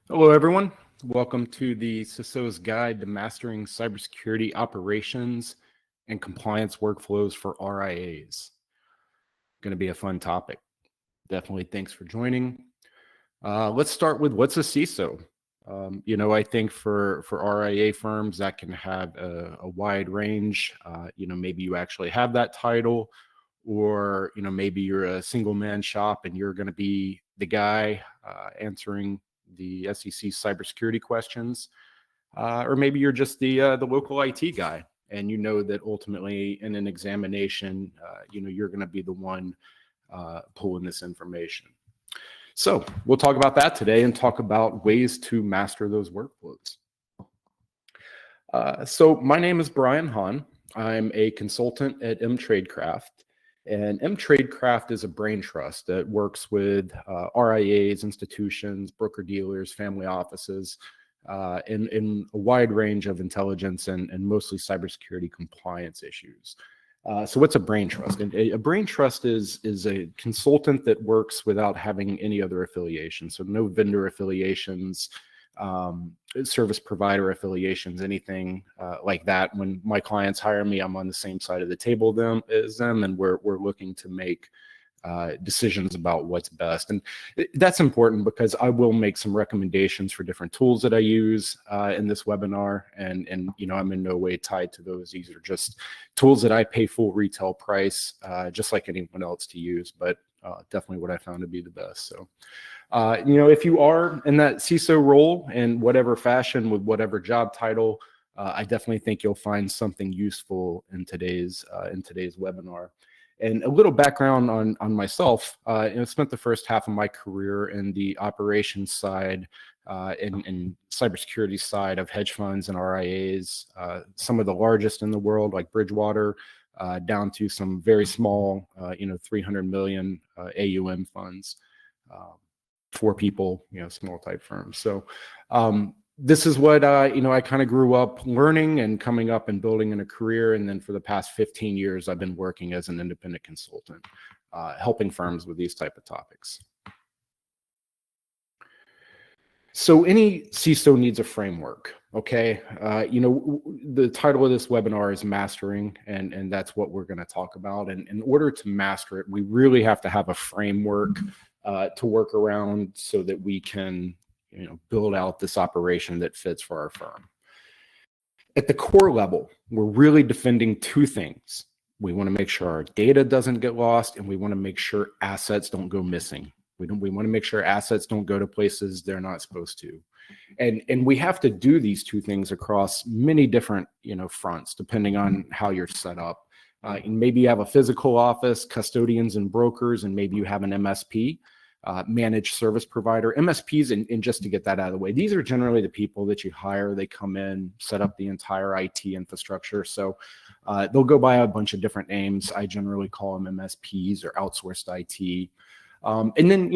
Hello, everyone. Welcome to the CISO's Guide to Mastering Cybersecurity Operations and Compliance Workflows for RIAs. Going to be a fun topic. Definitely thanks for joining. Let's start with what's a CISO? I think for RIA firms that can have a wide range. Maybe you actually have that title, or maybe you're a single man shop and you're going to be the guy answering the SEC cybersecurity questions, or maybe you're just the local IT guy, and you know that ultimately in an examination, you're going to be the one pulling this information. So we'll talk about that today and talk about ways to master those workflows. So my name is Brian Hahn. I'm a consultant at M-Tradecraft. And M-Tradecraft is a brain trust that works with RIAs, institutions, broker-dealers, family offices, in a wide range of intelligence and mostly cybersecurity compliance issues. So what's a brain trust? A brain trust is a consultant that works without having any other affiliation. So no vendor affiliations, service provider affiliations, anything like that. When my clients hire me, I'm on the same side of the table as them, and we're looking to make decisions about what's best. And that's important because I will make some recommendations for different tools that I use in this webinar. And I'm in no way tied to those. These are just tools that I pay full retail price, just like anyone else to use, but definitely what I found to be the best. So, if you are in that CISO role in whatever fashion with whatever job title, I definitely think you'll find something useful in today's webinar. And a little background on myself. I spent the first half of my career in the operations side, in cybersecurity side of hedge funds and RIAs, some of the largest in the world, like Bridgewater, down to some very small, 300 million AUM funds, for people, small type firms. So this is what, I kind of grew up learning and coming up and building in a career. And then for the past 15 years, I've been working as an independent consultant, helping firms with these type of topics. So any CISO needs a framework, okay? The title of this webinar is Mastering, and that's what we're going to talk about. And in order to master it, we really have to have a framework to work around so that we can build out this operation that fits for our firm. At the core level, we're really defending two things. We want to make sure our data doesn't get lost, and we want to make sure assets don't go missing. We want to make sure assets don't go to places they're not supposed to. And we have to do these two things across many different fronts, depending on how you're set up. And maybe you have a physical office, custodians and brokers, and maybe you have an MSP. Managed service provider, MSPs, and just to get that out of the way, these are generally the people that you hire. They come in, set up the entire IT infrastructure. So they'll go by a bunch of different names. I generally call them MSPs or outsourced IT. And then,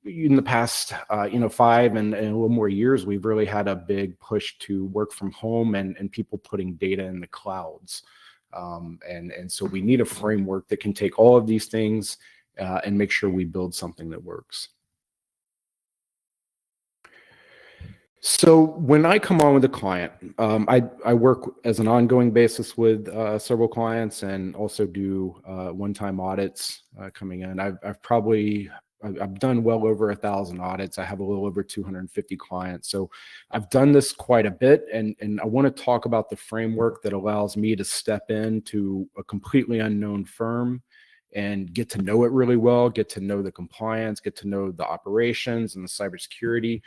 in the past, 5 and a little more years, we've really had a big push to work from home and people putting data in the clouds. And so we need a framework that can take all of these things and make sure we build something that works. So when I come on with a client, I work as an ongoing basis with several clients and also do one-time audits coming in. I've done well over 1,000 audits. I have a little over 250 clients. So I've done this quite a bit, and I want to talk about the framework that allows me to step into a completely unknown firm and get to know it really well, get to know the compliance, get to know the operations and the cybersecurity.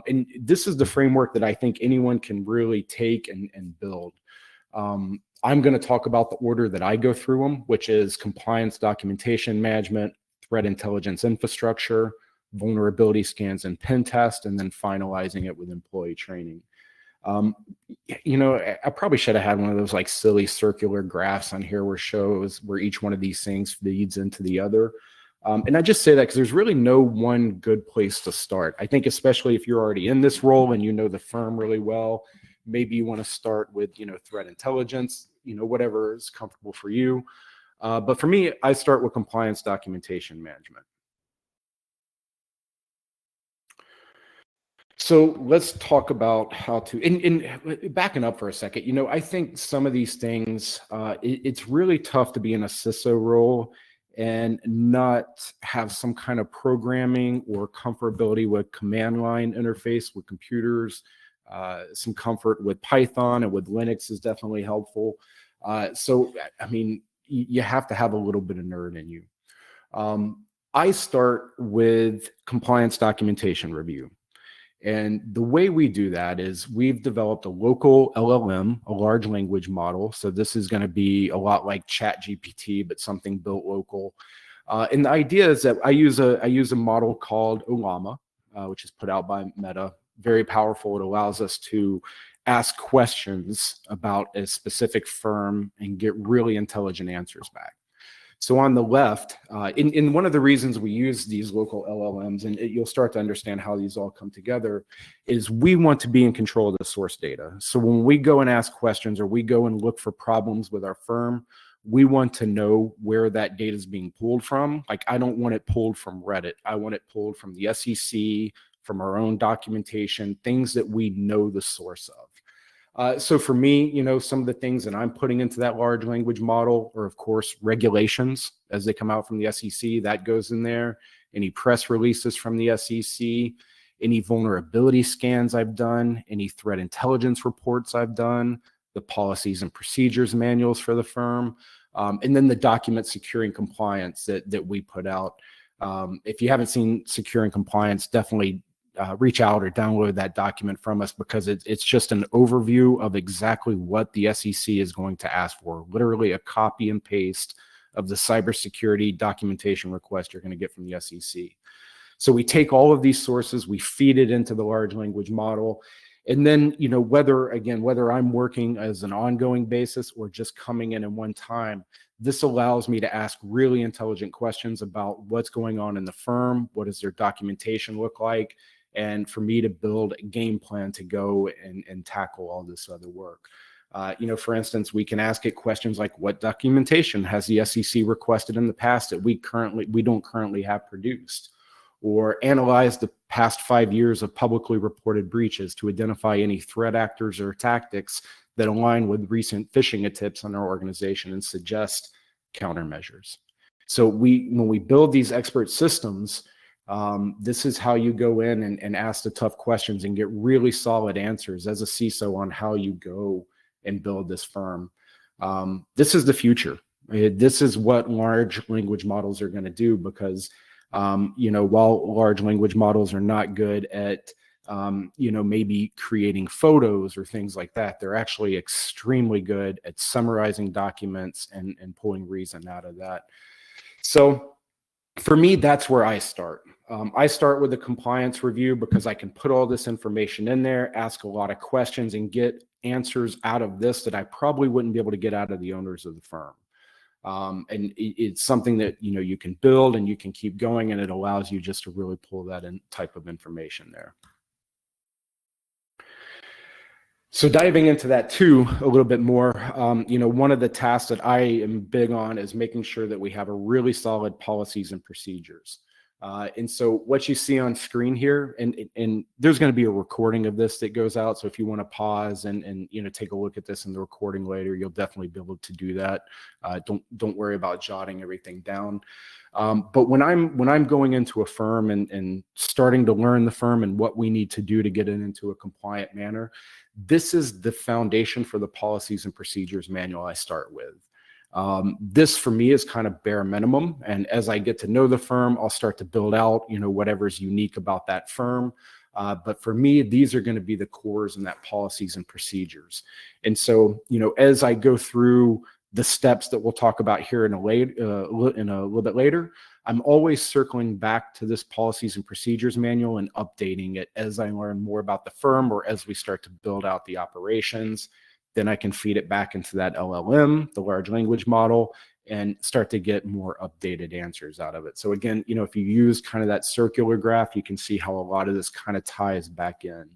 And this is the framework that I think anyone can really take and build. I'm going to talk about the order that I go through them, which is compliance documentation management, threat intelligence infrastructure, vulnerability scans and pen test, and then finalizing it with employee training. I probably should have had one of those like silly circular graphs on here where shows where each one of these things feeds into the other. And I just say that because there's really no one good place to start. I think especially if you're already in this role and you know the firm really well, maybe you want to start with, threat intelligence, whatever is comfortable for you. But for me, I start with compliance documentation management. So let's talk about how to, and backing up for a second, I think some of these things, it's really tough to be in a CISO role and not have some kind of programming or comfortability with command line interface with computers. Some comfort with Python and with Linux is definitely helpful. So, I mean, you have to have a little bit of nerd in you. I start with compliance documentation review. And the way we do that is we've developed a local LLM, a large language model. So this is going to be a lot like ChatGPT, but something built local. And the idea is that I use a model called Olama, which is put out by Meta. Very powerful. It allows us to ask questions about a specific firm and get really intelligent answers back. So on the left, in one of the reasons we use these local LLMs, and you'll start to understand how these all come together, is we want to be in control of the source data. So when we go and ask questions or we go and look for problems with our firm, we want to know where that data is being pulled from. Like, I don't want it pulled from Reddit. I want it pulled from the SEC, from our own documentation, things that we know the source of. So for me, some of the things that I'm putting into that large language model are, of course, regulations as they come out from the SEC. That goes in there. Any press releases from the SEC, any vulnerability scans I've done, any threat intelligence reports I've done, the policies and procedures manuals for the firm, and then the document securing compliance that we put out. If you haven't seen securing compliance, definitely reach out or download that document from us, because it's just an overview of exactly what the SEC is going to ask for. Literally a copy and paste of the cybersecurity documentation request you're going to get from the SEC. So we take all of these sources, we feed it into the large language model. And then, whether I'm working as an ongoing basis or just coming in at one time, this allows me to ask really intelligent questions about what's going on in the firm, what does their documentation look like, and for me to build a game plan to go and tackle all this other work. For instance, we can ask it questions like, what documentation has the SEC requested in the past that we don't currently have produced? Or analyze the past 5 years of publicly reported breaches to identify any threat actors or tactics that align with recent phishing attempts on our organization and suggest countermeasures. So when we build these expert systems, this is how you go in and ask the tough questions and get really solid answers as a CISO on how you go and build this firm. This is the future. This is what large language models are going to do, because while large language models are not good at maybe creating photos or things like that, they're actually extremely good at summarizing documents and pulling reason out of that. So for me, that's where I start. I start with a compliance review because I can put all this information in there, ask a lot of questions, and get answers out of this that I probably wouldn't be able to get out of the owners of the firm. And it's something that you can build and you can keep going, and it allows you just to really pull that in type of information there. So diving into that too a little bit more, one of the tasks that I am big on is making sure that we have a really solid policies and procedures. And so what you see on screen here, and there's going to be a recording of this that goes out. So if you want to pause and take a look at this in the recording later, you'll definitely be able to do that. Don't worry about jotting everything down. But when I'm going into a firm and starting to learn the firm and what we need to do to get it into a compliant manner, this is the foundation for the policies and procedures manual I start with. This for me is kind of bare minimum. And as I get to know the firm, I'll start to build out, whatever's unique about that firm. But for me, these are going to be the cores in that policies and procedures. And so, as I go through the steps that we'll talk about here in a little bit later, I'm always circling back to this policies and procedures manual and updating it as I learn more about the firm or as we start to build out the operations. Then I can feed it back into that LLM, the large language model, and start to get more updated answers out of it. So again, if you use kind of that circular graph, you can see how a lot of this kind of ties back in.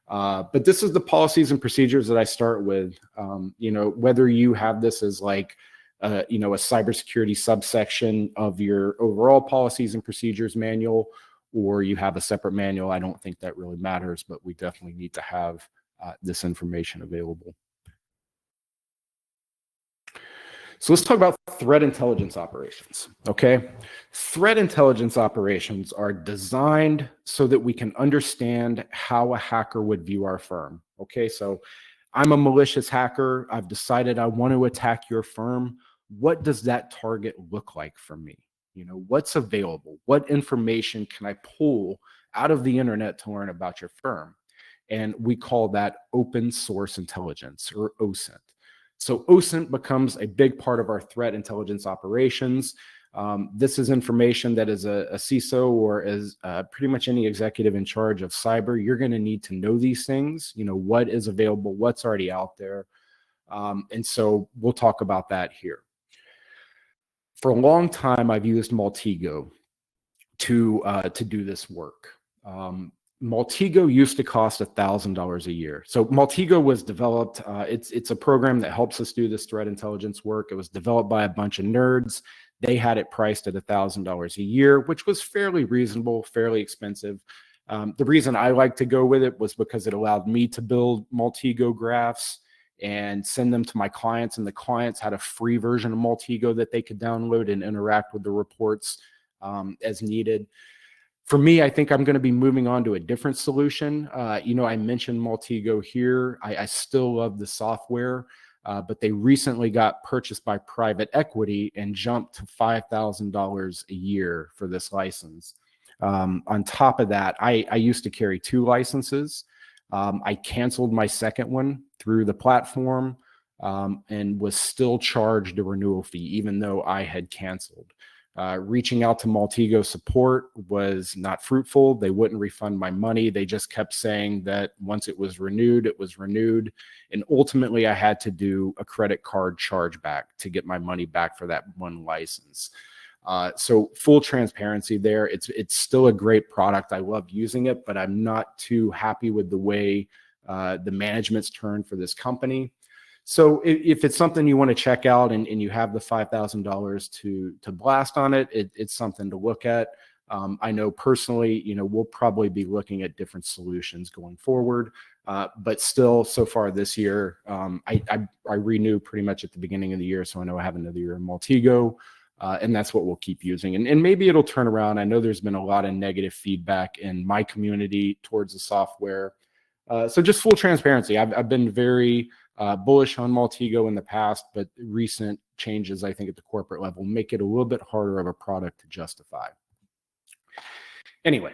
But this is the policies and procedures that I start with. Whether you have this as like, a cybersecurity subsection of your overall policies and procedures manual, or you have a separate manual. I don't think that really matters, but we definitely need to have this information available. So let's talk about threat intelligence operations, okay? Threat intelligence operations are designed so that we can understand how a hacker would view our firm, okay? So I'm a malicious hacker. I've decided I want to attack your firm. What does that target look like for me? You know, what's available? What information can I pull out of the internet to learn about your firm? And we call that open source intelligence, or OSINT. So OSINT becomes a big part of our threat intelligence operations. This is information that as a CISO or as pretty much any executive in charge of cyber, you're going to need to know these things, you know, what is available, what's already out there. And so we'll talk about that here. For a long time, I've used Maltego to do this work. Maltego used to cost $1,000 a year. So Maltego was developed, it's a program that helps us do this threat intelligence work. It was developed by a bunch of nerds. They had it priced at $1,000 a year, which was fairly reasonable, fairly expensive. The reason I like to go with it was because it allowed me to build Maltego graphs and send them to my clients, and the clients had a free version of Maltego that they could download and interact with the reports as needed. For me, I think I'm going to be moving on to a different solution. You know, I mentioned Maltego here. I still love the software, but they recently got purchased by private equity and jumped to $5,000 a year for this license. On top of that, I used to carry 2 licenses. I canceled my second one through the platform and was still charged a renewal fee, even though I had canceled. Reaching out to Maltego support was not fruitful. They wouldn't refund my money. They just kept saying that once it was renewed, it was renewed. And ultimately, I had to do a credit card chargeback to get my money back for that one license. So full transparency there. It's still a great product. I love using it, but I'm not too happy with the way the management's turned for this company. So if it's something you want to check out and you have the $5,000 to blast on it, it's something to look at. I know personally, you know, we'll probably be looking at different solutions going forward, but still so far this year, I renew pretty much at the beginning of the year. So I know I have another year in Maltego, and that's what we'll keep using. And maybe it'll turn around. I know there's been a lot of negative feedback in my community towards the software. So just full transparency, I've been very bullish on Maltego in the past, but recent changes, I think, at the corporate level make it a little bit harder of a product to justify. Anyway,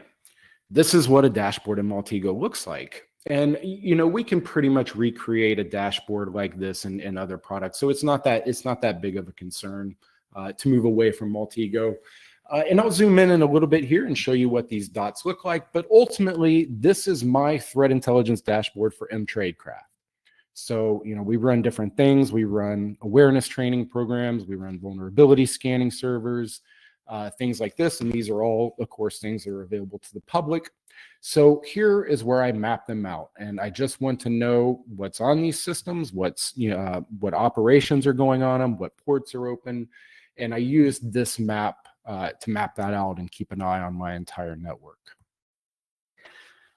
this is what a dashboard in Maltego looks like. And, you know, we can pretty much recreate a dashboard like this in other products. So it's not that big of a concern to move away from Maltego. And I'll zoom in a little bit here and show you what these dots look like. But ultimately, this is my threat intelligence dashboard for mTradeCraft. So, you know, we run different things. We run awareness training programs. We run vulnerability scanning servers, things like this. And these are all, of course, things that are available to the public. So here is where I map them out. And I just want to know what's on these systems, what operations are going on them, what ports are open. And I use this map to map that out and keep an eye on my entire network.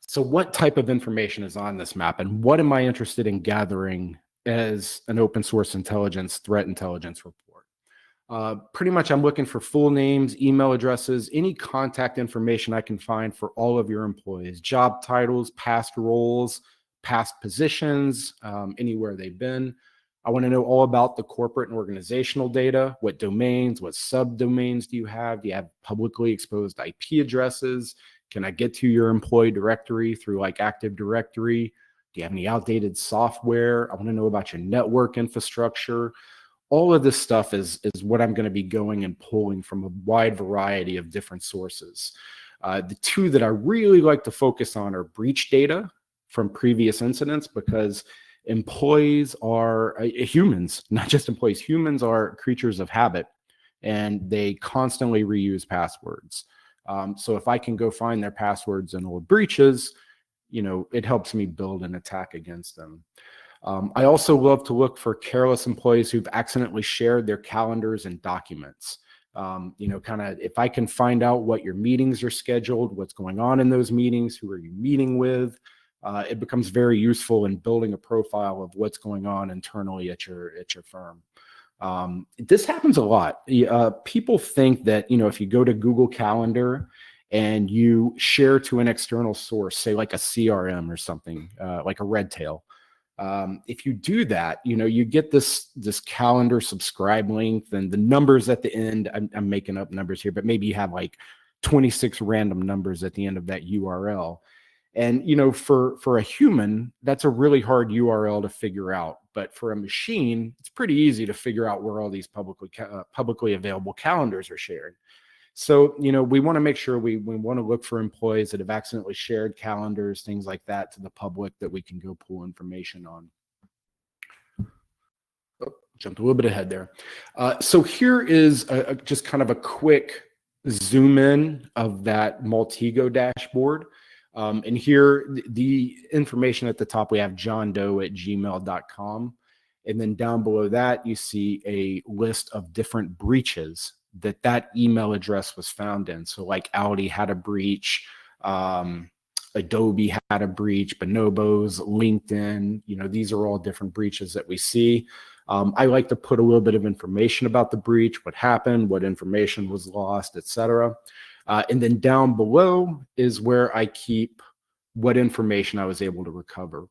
So what type of information is on this map, and what am I interested in gathering as an open source intelligence, threat intelligence report? Pretty much I'm looking for full names, email addresses, any contact information I can find for all of your employees, job titles, past roles, past positions, anywhere they've been. I want to know all about the corporate and organizational data, what domains, what subdomains do you have? Do you have publicly exposed IP addresses? Can I get to your employee directory through like Active Directory? Do you have any outdated software? I want to know about your network infrastructure. All of this stuff is what I'm going to be going and pulling from a wide variety of different sources. The 2 that I really like to focus on are breach data from previous incidents, because employees are humans, not just employees. Humans are creatures of habit, and they constantly reuse passwords. So if I can go find their passwords in old breaches, you know, it helps me build an attack against them. I also love to look for careless employees who've accidentally shared their calendars and documents. Kind of if I can find out what your meetings are scheduled, what's going on in those meetings, who are you meeting with, it becomes very useful in building a profile of what's going on internally at your firm. This happens a lot. People think that, if you go to Google Calendar and you share to an external source, say like a CRM or something, like a Redtail, if you do that, you get this calendar subscribe link, and the numbers at the end, I'm making up numbers here, but maybe you have like 26 random numbers at the end of that URL. And, for a human, that's a really hard URL to figure out. But for a machine, it's pretty easy to figure out where all these publicly available calendars are shared. So, we want to make sure we want to look for employees that have accidentally shared calendars, things like that, to the public that we can go pull information on. Oh, jumped a little bit ahead there. So here is just kind of a quick zoom in of that Maltego dashboard. And here, the information at the top, we have johndoe@gmail.com. And then down below that, you see a list of different breaches that email address was found in. So like Audi had a breach, Adobe had a breach, Bonobos, LinkedIn, these are all different breaches that we see. I like to put a little bit of information about the breach, what happened, what information was lost, etc. And then down below is where I keep what information I was able to recover.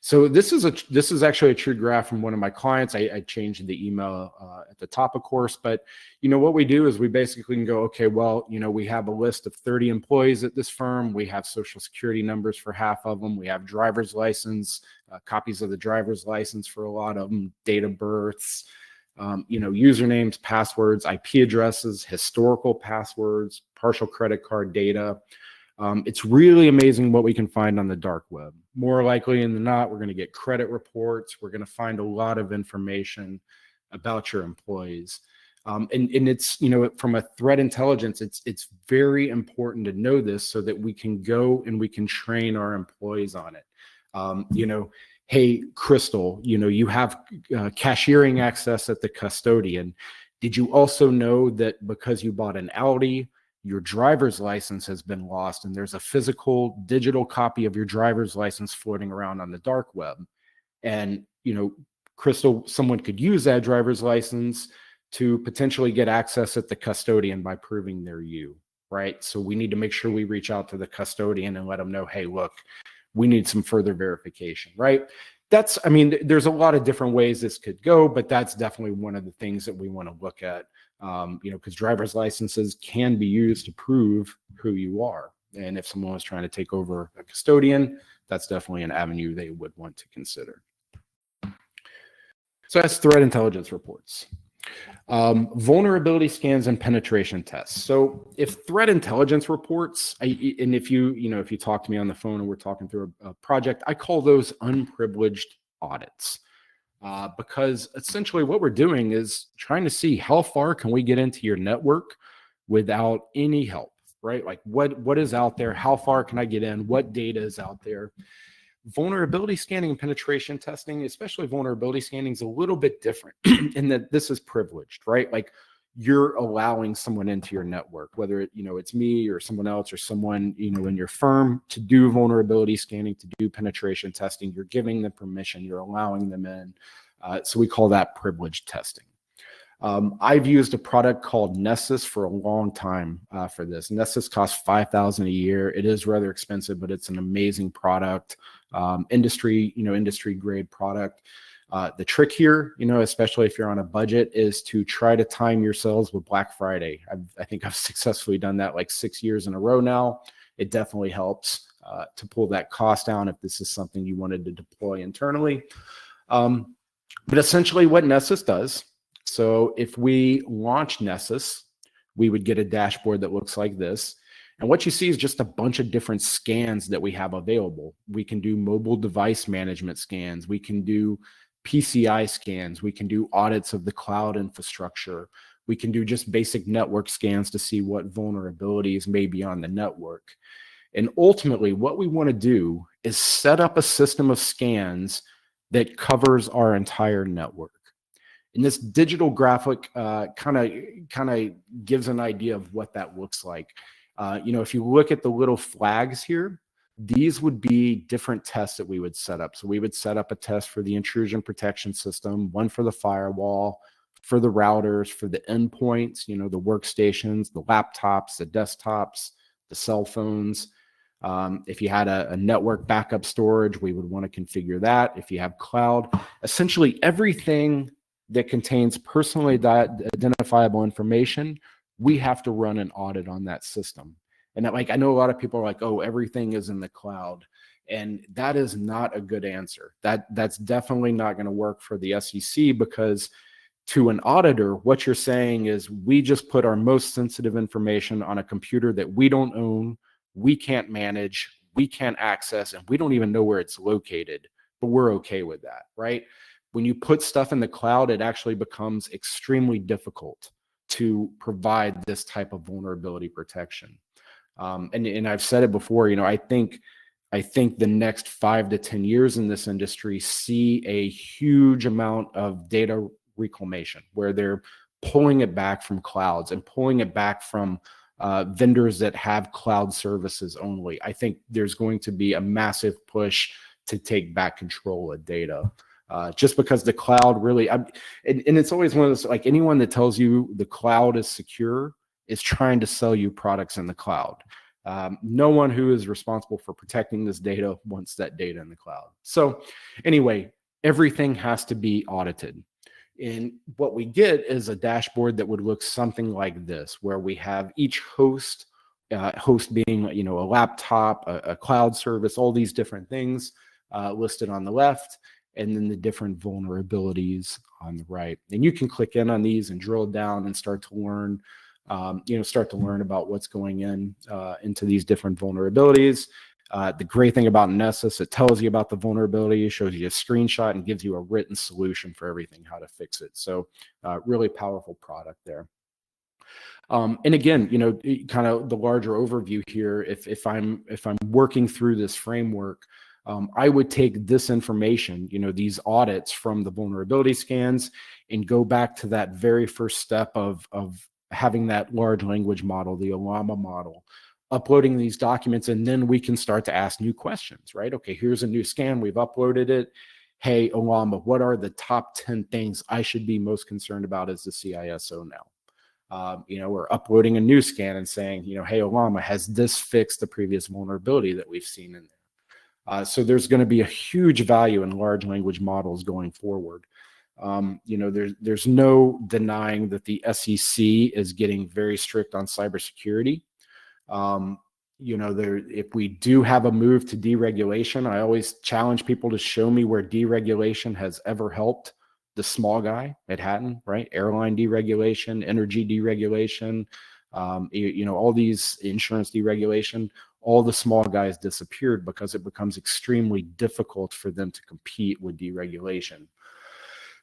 So this is actually a true graph from one of my clients. I changed the email at the top, of course, but what we do is we basically can go, okay, well, we have a list of 30 employees at this firm. We have social security numbers for half of them. We have driver's license, copies of the driver's license for a lot of them, date of births, usernames, passwords, IP addresses, historical passwords, partial credit card data. It's really amazing what we can find on the dark web. More likely than not, we're going to get credit reports. We're going to find a lot of information about your employees. And it's, from a threat intelligence, it's very important to know this so that we can go and we can train our employees on it. Hey, Crystal, you have cashiering access at the custodian. Did you also know that because you bought an Audi, your driver's license has been lost and there's a physical digital copy of your driver's license floating around on the dark web? And, Crystal, someone could use that driver's license to potentially get access at the custodian by proving they're you, right? So we need to make sure we reach out to the custodian and let them know, hey, look, we need some further verification, right? There's a lot of different ways this could go, but that's definitely one of the things that we want to look at, because driver's licenses can be used to prove who you are. And if someone was trying to take over a custodian, that's definitely an avenue they would want to consider. So that's threat intelligence reports. Vulnerability scans and penetration tests. So if threat intelligence reports, and if you talk to me on the phone and we're talking through a project, I call those unprivileged audits, because essentially what we're doing is trying to see how far can we get into your network without any help, right? Like what is out there? How far can I get in? What data is out there? Vulnerability scanning and penetration testing, especially vulnerability scanning, is a little bit different in that this is privileged, right? Like you're allowing someone into your network, whether it's me or someone else or someone in your firm to do vulnerability scanning, to do penetration testing. You're giving them permission, you're allowing them in. So we call that privileged testing. I've used a product called Nessus for a long time for this. Nessus costs $5,000 a year. It is rather expensive, but it's an amazing product. Industry grade product. The trick here, especially if you're on a budget, is to try to time your sales with Black Friday. I think I've successfully done that like 6 years in a row now. It definitely helps to pull that cost down if this is something you wanted to deploy internally. But essentially what Nessus does, so if we launch Nessus, we would get a dashboard that looks like this. And what you see is just a bunch of different scans that we have available. We can do mobile device management scans. We can do PCI scans. We can do audits of the cloud infrastructure. We can do just basic network scans to see what vulnerabilities may be on the network. And ultimately, what we want to do is set up a system of scans that covers our entire network. And this digital graphic kind of gives an idea of what that looks like. If you look at the little flags here, these would be different tests that we would set up. So we would set up a test for the intrusion protection system, one for the firewall, for the routers, for the endpoints, the workstations, the laptops, the desktops, the cell phones. If you had a network backup storage, we would want to configure that. If you have cloud, essentially everything that contains personally identifiable information, we have to run an audit on that system. And that, I know a lot of people are like, oh, everything is in the cloud. And that is not a good answer. That's definitely not going to work for the SEC, because to an auditor, what you're saying is we just put our most sensitive information on a computer that we don't own, we can't manage, we can't access, and we don't even know where it's located, but we're okay with that, right? When you put stuff in the cloud, it actually becomes extremely difficult to provide this type of vulnerability protection. And I've said it before, I think the next 5 to 10 years in this industry see a huge amount of data reclamation, where they're pulling it back from clouds and pulling it back from vendors that have cloud services only. I think there's going to be a massive push to take back control of data. Just because the cloud really, and it's always one of those, like, anyone that tells you the cloud is secure is trying to sell you products in the cloud. No one who is responsible for protecting this data wants that data in the cloud. So anyway, everything has to be audited. And what we get is a dashboard that would look something like this, where we have each host being, a laptop, a cloud service, all these different things listed on the left, and then the different vulnerabilities on the right. And you can click in on these and drill down and start to learn, about what's going into these different vulnerabilities. The great thing about Nessus, it tells you about the vulnerability, shows you a screenshot, and gives you a written solution for everything, how to fix it. So really powerful product there. And again, kind of the larger overview here, if I'm working through this framework, I would take this information, these audits from the vulnerability scans, and go back to that very first step of having that large language model, the Llama model, uploading these documents, and then we can start to ask new questions, right? Okay, here's a new scan, we've uploaded it. Hey, Llama, what are the top 10 things I should be most concerned about as the CISO now? We're uploading a new scan and saying, hey, Llama, has this fixed the previous vulnerability that we've seen in there? So there's going to be a huge value in large language models going forward. There's no denying that the SEC is getting very strict on cybersecurity. If we do have a move to deregulation, I always challenge people to show me where deregulation has ever helped the small guy. It hadn't, right? Airline deregulation, energy deregulation, all these insurance deregulation, all the small guys disappeared because it becomes extremely difficult for them to compete with deregulation.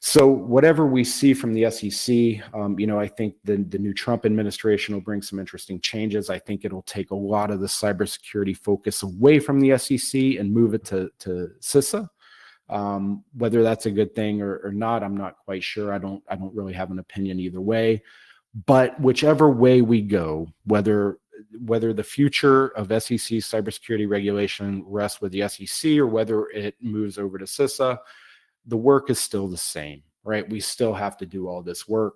So whatever we see from the SEC, I think the new Trump administration will bring some interesting changes. I think it'll take a lot of the cybersecurity focus away from the SEC and move it to CISA. Whether that's a good thing or not, I'm not quite sure. I don't really have an opinion either way. But whichever way we go, whether the future of SEC cybersecurity regulation rests with the SEC or whether it moves over to CISA, the work is still the same, right? We still have to do all this work.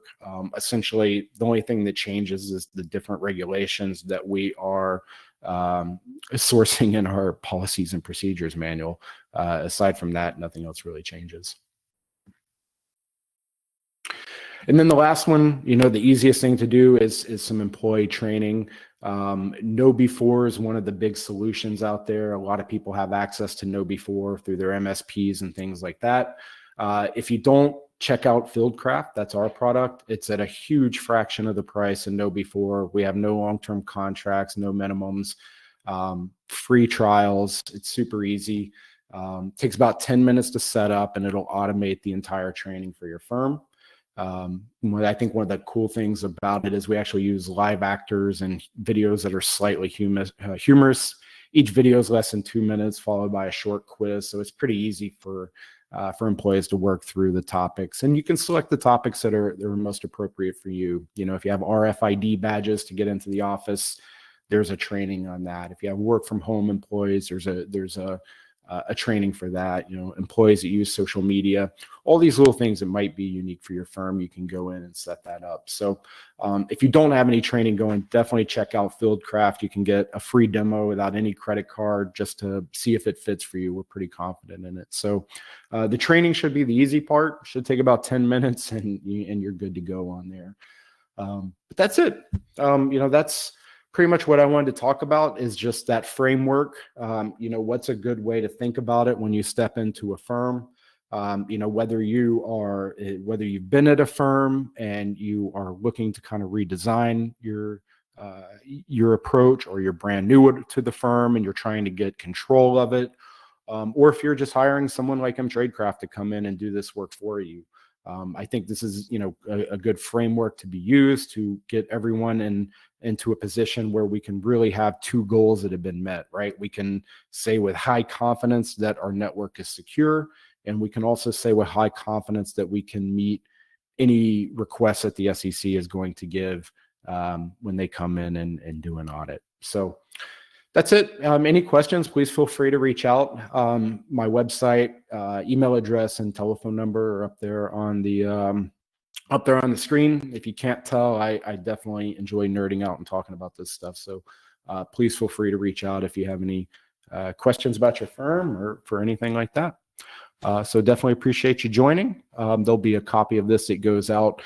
Essentially, the only thing that changes is the different regulations that we are sourcing in our policies and procedures manual. Aside from that, nothing else really changes. And then the last one, the easiest thing to do is some employee training. KnowBe4 is one of the big solutions out there. A lot of people have access to KnowBe4 through their MSPs and things like that. If you don't, check out Fieldcraft. That's our product. It's at a huge fraction of the price of KnowBe4. We have no long-term contracts, no minimums, free trials. It's super easy. Takes about 10 minutes to set up, and it'll automate the entire training for your firm. I think one of the cool things about it is we actually use live actors and videos that are slightly humorous. Each video is less than 2 minutes, followed by a short quiz. So it's pretty easy for for employees to work through the topics. And you can select the topics that are most appropriate for you. You know, if you have RFID badges to get into the office, there's a training on that. If you have work from home employees, there's a training for that. You know, employees that use social media, all these little things that might be unique for your firm, you can go in and set that up. So if you don't have any training going, definitely check out Fieldcraft. You can get a free demo without any credit card just to see if it fits for you. We're pretty confident in it. So the training should be the easy part. Should take about 10 minutes and you're good to go on there. But that's it. You know, that's pretty much what I wanted to talk about, is just that framework. You know, what's a good way to think about it when you step into a firm? You know, whether you've been at a firm and you are looking to kind of redesign your approach, or you're brand new to the firm and you're trying to get control of it, or if you're just hiring someone like Tradecraft to come in and do this work for you. I think this is, you know, a good framework to be used to get everyone into a position where we can really have two goals that have been met, right? We can say with high confidence that our network is secure, and we can also say with high confidence that we can meet any requests that the SEC is going to give when they come in and do an audit. So that's it. Any questions, please feel free to reach out. My website, email address, and telephone number are up there on the screen. If you can't tell, I definitely enjoy nerding out and talking about this stuff. So please feel free to reach out if you have any questions about your firm or for anything like that. So definitely appreciate you joining. There'll be a copy of this that goes out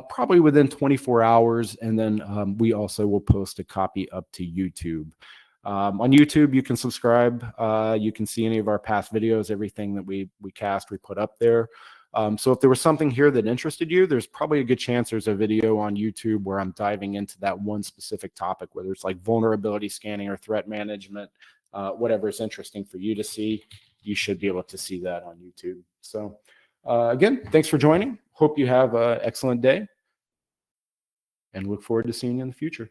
probably within 24 hours. And then we also will post a copy up to YouTube. On YouTube, you can subscribe. You can see any of our past videos, everything that we cast, we put up there. So if there was something here that interested you, there's probably a good chance there's a video on YouTube where I'm diving into that one specific topic, whether it's like vulnerability scanning or threat management, whatever is interesting for you to see, you should be able to see that on YouTube. So again, thanks for joining. Hope you have an excellent day and look forward to seeing you in the future.